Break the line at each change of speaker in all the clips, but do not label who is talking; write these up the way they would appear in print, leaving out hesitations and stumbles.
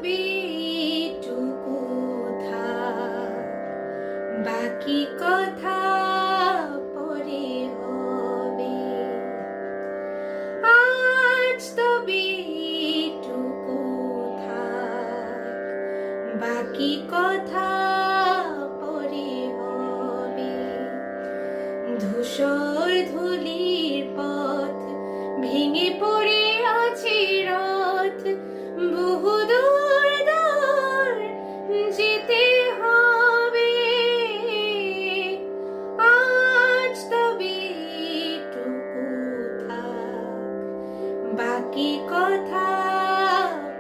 তবে টুকু থাক, বাকি কথা পরে হবে। আজ তবে টুকু থাক, বাকি কথা পরে হবে। ধূসর ধূলির পথ ভেঙে পড়ে আছে রথ, বহুদূর দূর যেতে হবে। আজ তবে টুকু থাক, বাকি কথা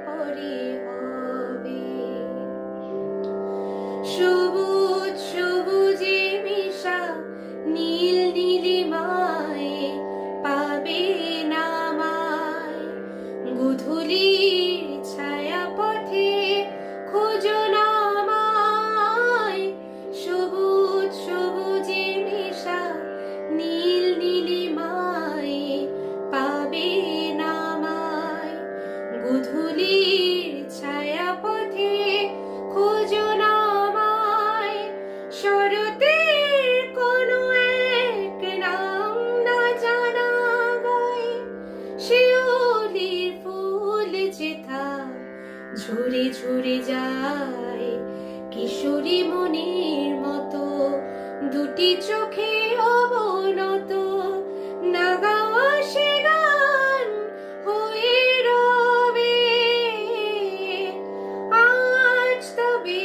পরে হবে। সবুজ সবুজে মিশা নীল নীলিমায় পাবে না আমায়, গোধূলির ছায়া পথে খোঁজো না আমায়। সবুজ সবুজে মিশা নীল নীলিমায় পাবে না আমায়, গোধূলির ছায়া পথে খোঁজো না আমায়। শরতের কোনো এক নাম না জানা গায়, শিউলির ফুল যেথা ঝরে ঝরে যায়। কিশোরী মনের মতো দুটি চোখে অবনত, না গাওয়া সে গান হয়ে রবে। আজ তবে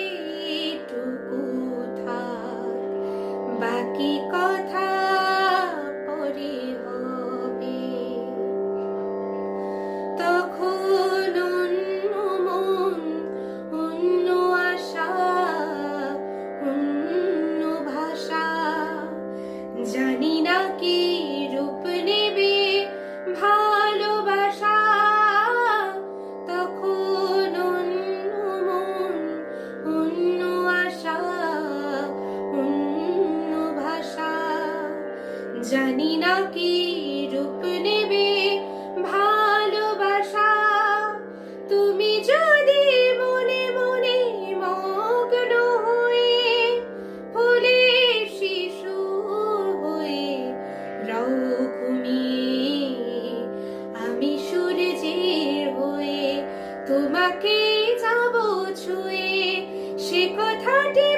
টুকু থাক, বাকি কথা পরে হবে। তখন অন্য মন, অন্য আশা, অন্য ভাষা, জানি না কি রূপ নেবে ভালোবাসা। তখন অন্য মন, অন্য আশা, অন্য ভাষা, জানি না কি রূপ নেবে ভালোবাসা। তুমি যদি মনে মনে মগ্ন হয়ে ফুলের শিশু হয়ে রও ঘুমিয়ে, আমি সূর্যের হয়ে তোমাকে যাব ছুঁয়ে। সে কথাটি